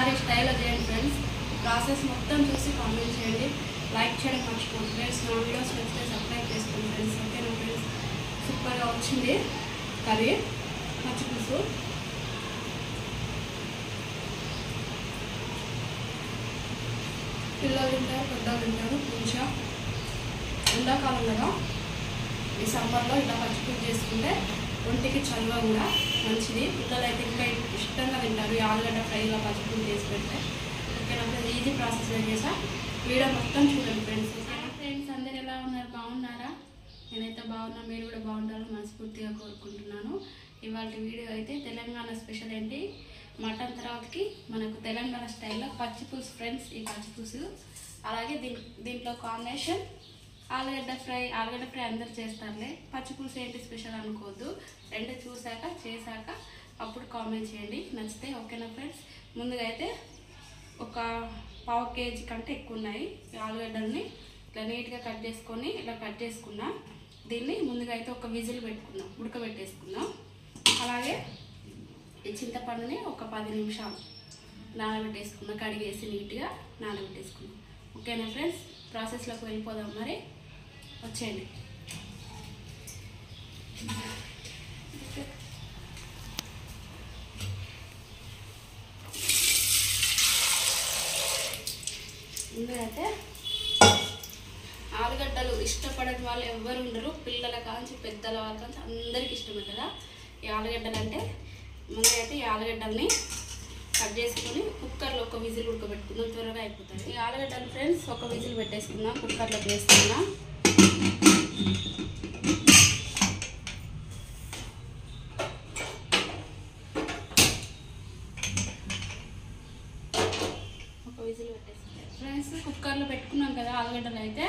ఒకసారి స్టైల్లో చేయండి ఫ్రెండ్స్. ప్రాసెస్ మొత్తం చూసి కామెంట్ చేయండి, లైక్ చేయడం మర్చిపోండి ఫ్రెండ్స్. నా వీడియోస్ నచ్చితే సబ్స్క్రైబ్ చేసుకోండి ఫ్రెండ్స్. ఓకేనా ఫ్రెండ్స్, సూపర్గా వచ్చింది కర్రీ పచ్చి పులుసు. పిల్లలు తింటారు, పెద్దలు తింటారు. మంచిగా ఎండాకాలం కదా, ఈ సమ్మర్లో ఇలా పచ్చి పులుసు చేసుకుంటే ఒంటికి చలువ కూడా మంచిది. పిల్లలు అయితే ఇంకా ఇష్టంగా తింటారు. ఈ ఆలుగడ్డ ఫ్రై ఇలా పచ్చి పులుసు చేసి పెడితే. ఓకేనా ఫ్రెండ్స్, ఈజీ ప్రాసెస్లో చేసా. వీడియో మొత్తం చూడండి ఫ్రెండ్స్. ఫ్రెండ్స్ అందరు ఎలా ఉన్నారు, బాగున్నారా? నేనైతే బాగున్నా, మీరు కూడా బాగుండాలని మనస్ఫూర్తిగా కోరుకుంటున్నాను. ఇవాళ వీడియో అయితే తెలంగాణ స్పెషల్ ఏంటి, మటన్ తర్వాతకి మనకు తెలంగాణ స్టైల్లో పచ్చి పులుసు ఫ్రెండ్స్. ఈ పచ్చి పులుసు అలాగే దీంట్లో కాంబినేషన్ ఆలుగడ్డ ఫ్రై. ఆలుగడ్డ ఫ్రై అందరు చేస్తారులే, పచ్చి పులుసు ఏంటి స్పెషల్ అనుకోవద్దు. రెండు చూసాక చేశాక అప్పుడు కామెంట్ చేయండి నచ్చితే. ఓకేనా ఫ్రెండ్స్, ముందుగా అయితే ఒక పావు కేజీ కంటే ఎక్కువ ఉన్నాయి ఆలుగడ్డల్ని ఇట్లా నీట్గా కట్ చేసుకొని ఇలా కట్ చేసుకున్నా. దీన్ని ముందుగా అయితే ఒక విజిల్ పెట్టుకుందాం, ఉడకబెట్టేసుకుందాం. అలాగే ఈ చింతపండుని ఒక 10 నిమిషాలు నానబెట్టేసుకున్నాం, కడిగేసి నీట్గా నానబెట్టేసుకున్నాం. ఓకేనా ఫ్రెండ్స్, ప్రాసెస్లోకి వెళ్ళిపోదాం. మరి వచ్చేయండి. ముందుకైతే ఆలుగడ్డలు ఇష్టపడని వాళ్ళు ఎవ్వరు ఉండరు. పిల్లల కాంచి పెద్దల వాళ్ళ కాంచి అందరికీ ఇష్టమే కదా ఈ ఆలుగడ్డలు అంటే. ముందైతే ఈ ఆలుగడ్డల్ని కట్ చేసుకొని కుక్కర్లో ఒక విజిల్ ఉడకబెట్టుకుందాం, త్వరగా అయిపోతుంది. ఈ ఆలుగడ్డలు ఫ్రెండ్స్ ఒక విజిల్ పెట్టేసుకుందాం, కుక్కర్లో వేసుకుందాం. ఒక విజిల్ పెట్టేసుకుందాం ఫ్రెండ్స్. కుక్కర్లో పెట్టుకున్నాం కదా ఆలుగడ్డలు అయితే.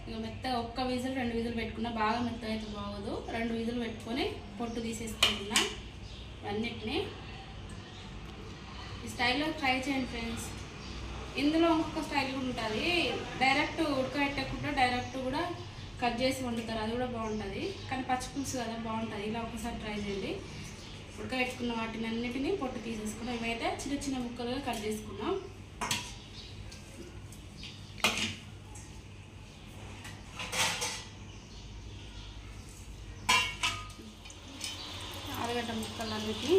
ఇక మెత్తగా ఒక్క విజిల్ 2 విజిల్ పెట్టుకున్నా, బాగా మెత్తగా అయితే బాగోదు. 2 విజిల్ పెట్టుకొని పొట్టు తీసేసుకుంటున్నా అన్నిటినీ. ఈ స్టైల్లో ట్రై చేయండి ఫ్రెండ్స్. ఇందులో ఇంకొక స్టైల్ కూడా ఉంటుంది, డైరెక్ట్ ఉడకబెట్టకుండా డైరెక్ట్ కూడా కట్ చేసి వండుతారు, అది కూడా బాగుంటుంది. కానీ పచ్చి పులుసు కదా బాగుంటుంది. ఇలా ఒకసారి ట్రై చేయండి. ఉడకబెట్టుకున్న వాటిని అన్నిటినీ పొట్టు తీసేసుకున్నాం. ఇవైతే చిన్న చిన్న ముక్కలుగా కట్ చేసుకున్నాం. ఆలుగడ్డ ముక్కలన్నిటిని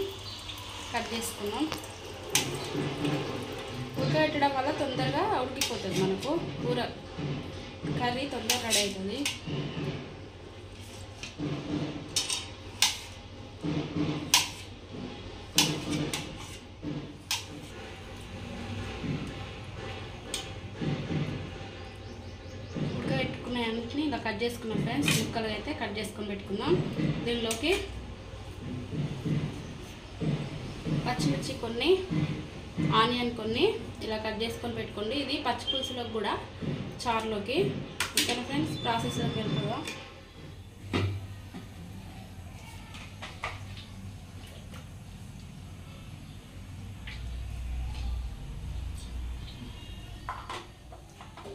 కట్ చేసుకున్నాం. ఉడకబెట్టడం వల్ల తొందరగా ఉడికిపోతుంది, మనకు కూర కర్రీ తొందరగా రెడీ అవుతుంది. ఉడకబెట్టుకున్న అన్నిటిని ఇలా కట్ చేసుకున్నాం ఫ్రెండ్స్. ముక్కలు అయితే కట్ చేసుకొని పెట్టుకుందాం. దీనిలోకి పచ్చిమిర్చి కొన్ని, ఆనియన్ కొన్ని ఇలా కట్ చేసుకొని పెట్టుకోండి. ఇది పచ్చి పులుసులోకి కూడా, చారులోకి. ఓకేనా ఫ్రెండ్స్, ప్రాసెస్లోకి వెళ్ళిపోదాం.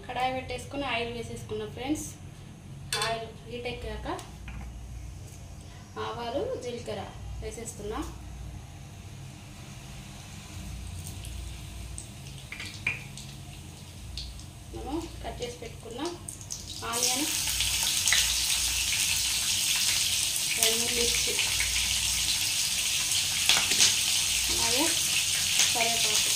కడాయి పెట్టేసుకొని ఆయిల్ వేసేసుకున్నాం ఫ్రెండ్స్. ఆయిల్ హీట్ ఎక్కాక ఆవాలు, జీలకర్ర వేసేస్తున్నా. మనం కట్ చేసి పెట్టుకున్న ఆనియన్, 2 మిర్చి, అలాగే కరివేపాకు,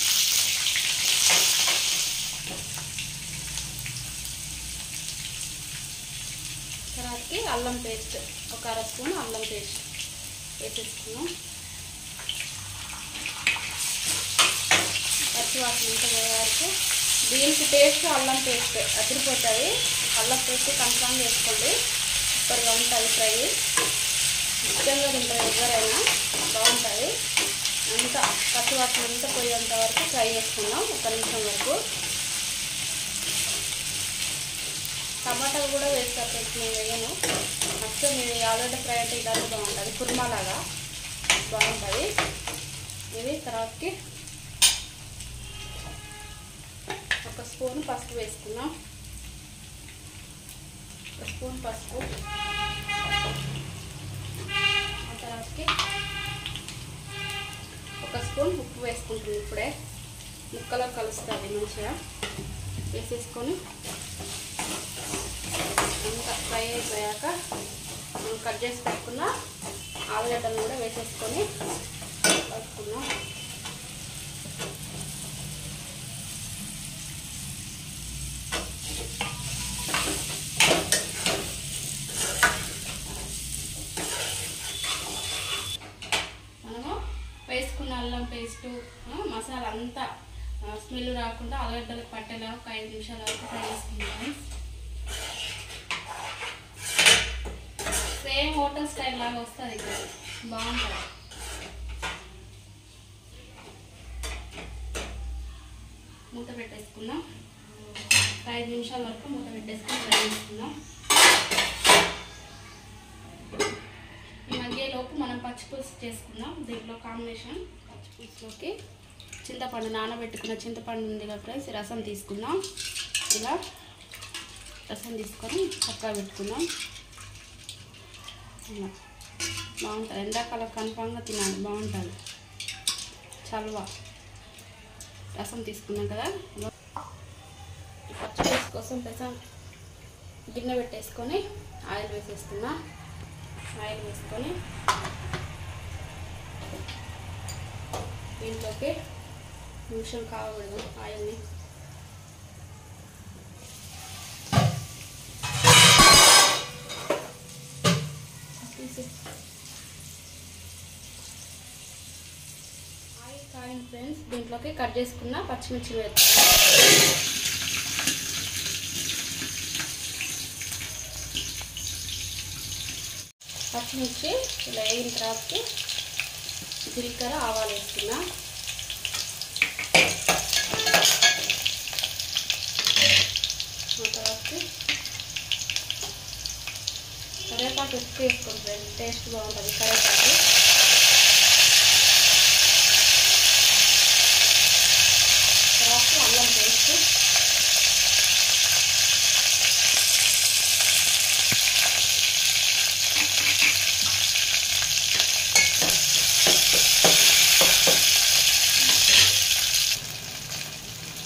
తర్వాతకి అల్లం పేస్ట్ ఒక 1/2 స్పూన్ అల్లం పేస్ట్ వేసేసుకున్నాం. పచ్చివాసన అంతా పోయే వరకు. దీనికి పేస్ట్ అల్లం పేస్ట్ అదిరిపోతుంది. అల్లం పేస్ట్ కన్ఫర్మ్ చేసుకోండి, సూపర్గా ఉంటుంది ఫ్రై. ఇష్టంగా తింటారు ఎవరైనా, బాగుంటుంది. అంతా పచ్చివాసన అంతా పోయేంత వరకు ఫ్రై చేసుకున్నాం, 1 నిమిషం వరకు. టమాటాలు కూడా వేస్తారు ఫ్రెండ్స్, నేను వేయను. ఫస్ట్ మీరు ఆలుగడ్డ ఫ్రై అంటే ఇలాంటి బాగుంటుంది, కుర్మాలాగా బాగుంటుంది ఇది. తర్వాతకి 1 స్పూన్ పసుపు వేసుకున్నాం. 1 స్పూన్ పసుపు. ఆ తర్వాతకి 1 స్పూన్ ఉప్పు వేసుకుంటుంది ఇప్పుడే. ముక్కలో కలుస్తుంది మంచిగా. వేసేసుకొని అంతా ఫ్రై అయిపోయాక మనం కట్ చేసి పెట్టుకున్న ఆలుగడ్డలు కూడా వేసేసుకొని కలుపుకున్నాం. మనము వేసుకున్న అల్లం పేస్టు మసాలా అంతా స్మెల్ రాకుండా ఆలుగడ్డలకు పట్టేలా ఒక 5 నిమిషాల వరకు ఫ్రై చేసుకుంటాం. సేమ్ హోటల్ స్టైల్ లాగా వస్తుంది, ఇక్కడ బాగుంటుంది. మూత పెట్టేసుకున్నాం. 5 నిమిషాల వరకు మూత పెట్టేసుకుని ఫ్రై చేసుకున్నాం. ఈ మధ్యలోపు మనం పచ్చిపులుసు చేసుకుందాం. దీంట్లో కాంబినేషన్ పచ్చిపులుసులోకి చింతపండు, నానబెట్టుకున్న చింతపండు ఉంది కదా ఫ్రెండ్స్, రసం తీసుకుందాం. ఇలా రసం తీసుకొని పక్కన పెట్టుకుందాం. ఇలా బాగుంటుంది. ఎండాకాలం కన్ఫామ్గా తినాలి, బాగుంటుంది. చల్వ రసం తీసుకున్నాం కదా. పచ్చిపులుసు కోసం రసం గిన్నె పెట్టేసుకొని ఆయిల్ వేసేస్తున్నా. ఆయిల్ వేసుకొని దీంట్లోకి నిమిషం కావకూడదు ఆయిల్ని. ఆయిల్ కాయింది ఫ్రెండ్స్. దీంట్లోకి కట్ చేసుకున్న పచ్చిమిర్చి వేస్తాం. పచ్చిమిర్చి ఇలా వేగిన తర్వాత జీలకర్ర, ఆవాలు వేస్తున్నా. తర్వాత కరివేపాకు ఎక్కువ వేసుకోండి, టేస్ట్ బాగుంటుంది కరివేపాకు. తర్వాత అల్లం పేస్ట్,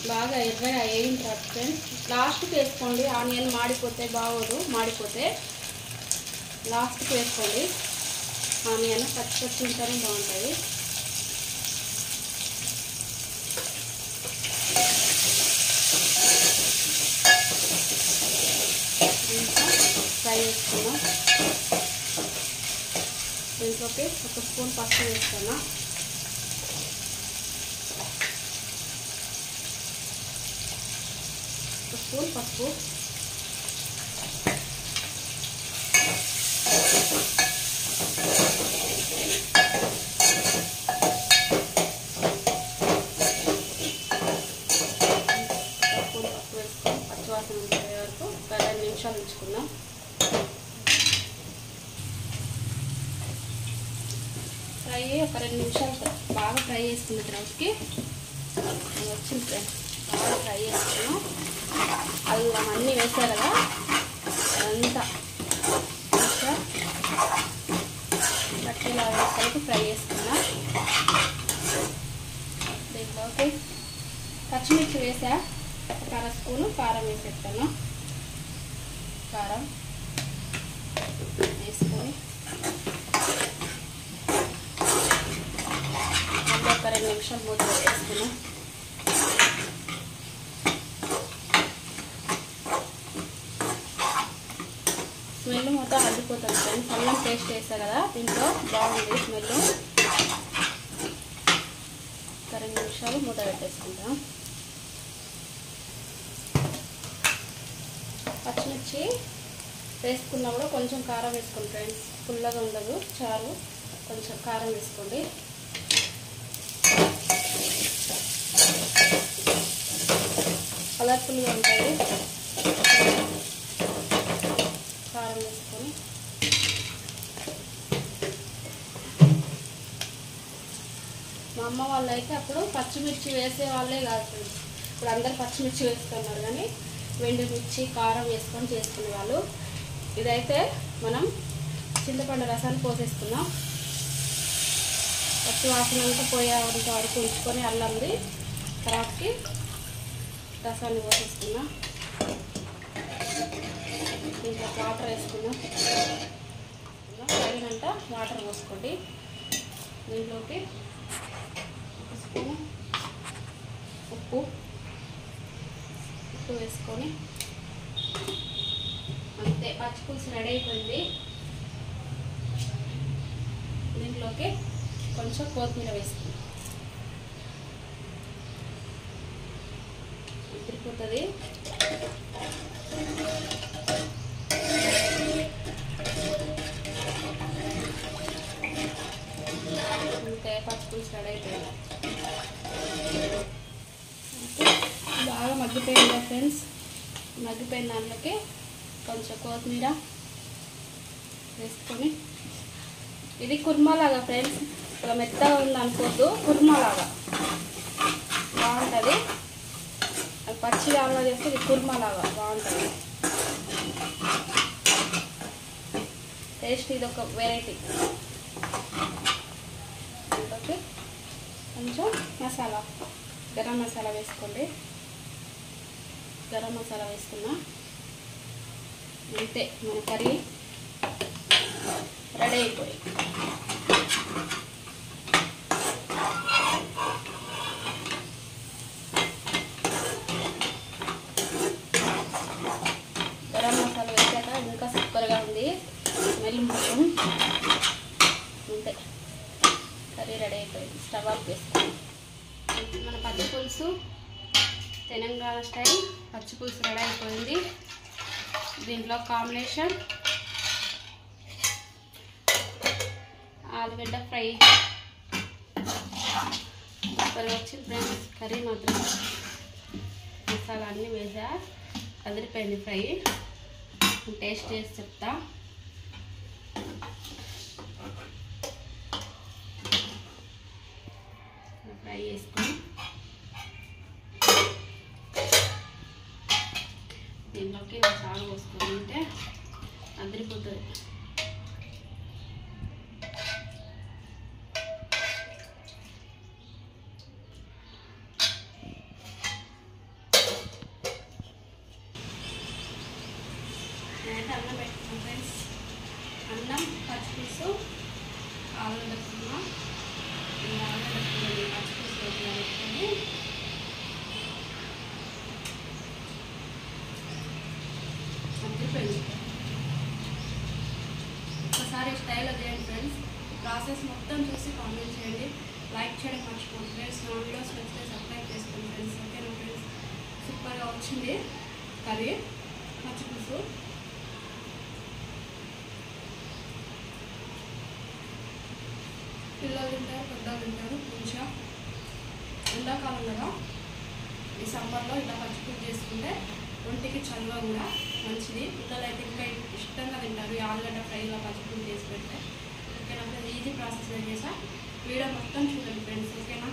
బాగా ఎర్రగా వేయిన తర్వాత ఫ్రెండ్స్ లాస్ట్కి వేసుకోండి. ఆనియన్ మాడిపోతే బాగోదు, మాడిపోతే లాస్ట్కి వేసుకోండి. ఆనియన్ పచ్చి పచ్చి ఉంటేనే బాగుంటుంది. ఫ్రై చేసుకున్నాం. దీంట్లోకి 1 స్పూన్ పసుపు వేసుకున్నా. స్పూన్ పసుపు, వేసుకొని పచ్చివాసన ఉండే వరకు ఒక 2 నిమిషాలు ఉంచుకుందాం. ఫ్రై ఒక 2 నిమిషాలు బాగా ఫ్రై చేసుకున్న తర్వాతకి వచ్చింది ఫ్రెండ్స్. బాగా ఫ్రై చేసుకున్నాం. అల్లం అన్నీ వేసారు కదా, అంతా బట్టీలా వేసరికి ఫ్రై చేసుకున్నా. దీంట్లోకి పచ్చిమిర్చి వేసా. 1 స్పూను కారం వేసేస్తాను. కారం వేసుకొని ఒక 2 నిమిషాలు మూత పెట్టేసుకున్నాం. స్మెల్ మొత్తం అడ్డిపోతుంది ఫ్రెండ్స్. అల్లం పేస్ట్ వేసా కదా, దీంట్లో బాగుంది స్మెల్. 2 నిమిషాలు మూత పెట్టేసుకుంటాం. పచ్చిమిర్చి వేసుకున్నా కూడా కొంచెం కారం వేసుకోండి ఫ్రెండ్స్, పుల్లగా ఉండదు చారు. కొంచెం కారం వేసుకోండి. కలర్ఫుల్గా ఉంటాయి. కారం వేసుకొని మా అమ్మ వాళ్ళు అయితే అప్పుడు పచ్చిమిర్చి వేసే వాళ్ళే కాదు ఫ్రెండ్స్. ఇప్పుడు అందరు పచ్చిమిర్చి వేస్తున్నారు, కానీ ఎండుమిర్చి కారం వేసుకొని చేసుకునే వాళ్ళు. ఇదైతే మనం చింతపండు రసాన్ని పోసేసుకున్నాం. పచ్చి వాసన అంతా పోయేంత వరకు ఉంచుకొని అల్లంది తర్వాతకి రసాన్ని పోసేసుకున్నా. దీంట్లో వాటర్ వేసుకున్నా. తగినంత వాటర్ పోసుకోండి. దీంట్లోకి ఒక స్పూను ఉప్పు వేసుకొని అంతే, పచ్చిపులుసు రెడీ అయిపోయింది. దీంట్లోకి కొంచెం కొత్తిమీర వేసుకుందాం. తిరిగిపోతుంది. అంతే, పచ్చిపులుసు రెడీ అయిపోయింది. బాగా మగ్గిపోయింది ఫ్రెండ్స్. మగ్గిపోయిన దాంట్లోకి కొంచెం కొత్తిమీర వేసుకొని, ఇది కుర్మాలాగా ఫ్రెండ్స్, ఇలా మెత్తగా ఉంది అనుకోవద్దు, కుర్మాలాగా బాగుంటుంది. అది పచ్చి దానిలో చేస్తే ఇది కుర్మాలాగా బాగుంటుంది టేస్ట్. ఇది ఒక వెరైటీ. దీంట్లోకి కొంచెం మసాలా, గరం మసాలా వేసుకోండి. గరం మసాలా వేసుకున్నా. అంతే, మన కర్రీ రెడీ అయిపోయి. గరం మసాలా వేసాక ఇంకా సూపర్గా ఉంది స్మెల్ మొత్తం. అంతే, కర్రీ రెడీ అయిపోయింది. స్టవ్ ఆఫ్ వేసుకోండి. మన పచ్చి పులుసు, తెలంగాణ స్టైల్ పచ్చి పులుసు రెడీ అయిపోయింది. దీంట్లో కాంబినేషన్ ఆలుగడ్డ ఫ్రై. సూపర్గా వచ్చింది ఫ్రెండ్స్. కర్రీ మాత్రం మసాలా అన్నీ వేసా, అదిరిపోయింది ఫ్రై. టేస్ట్ చేసి చెప్తా. ఫ్రై చేసుకొని దీంట్లోకి మసాలా పోసుకొని ఉంటే అదిరిపోతుంది. నేనైతే అన్నం పెట్టుకున్నాను ఫ్రెండ్స్. అన్నం, పచ్చిపులుసు, ఆలుగడ్డ కుర్మా. ఆలుగడ్డ కుర్మా పచ్చిపులుసు పెట్టుకొని అదిరిపోయింది. ఒకసారి స్టైల్లో చేయండి ఫ్రెండ్స్. ప్రాసెస్ మొత్తం చూసి కామెంట్ చేయండి. లైక్ చేయడం మర్చిపోండి ఫ్రెండ్స్. నా వీడియోస్ నచ్చితే సబ్స్క్రైబ్ చేసుకోండి ఫ్రెండ్స్. ఓకేనా ఫ్రెండ్స్? సూపర్గా వచ్చింది కర్రీ పచ్చిపులుసు. పిల్లలు తింటారు, పెద్దలు తింటారు. మంచిగా ఎండాకాలం కదా, ఈ సమ్మర్లో ఇలా పచ్చిపులుసు చేసుకుంటే ఒంటికి చలువ కూడా మంచిది. పిల్లలు అయితే ఇంకా ఇష్టంగా తింటారు. ఈ ఆలుగడ్డ ఫ్రై ఇలా పచ్చిపులుసు చేసి పెడితే. ఓకేనా ఫ్రెండ్స్? ఈజీ ప్రాసెస్ చేసా. వీడియో మొత్తం చూడండి ఫ్రెండ్స్. ఓకేనా?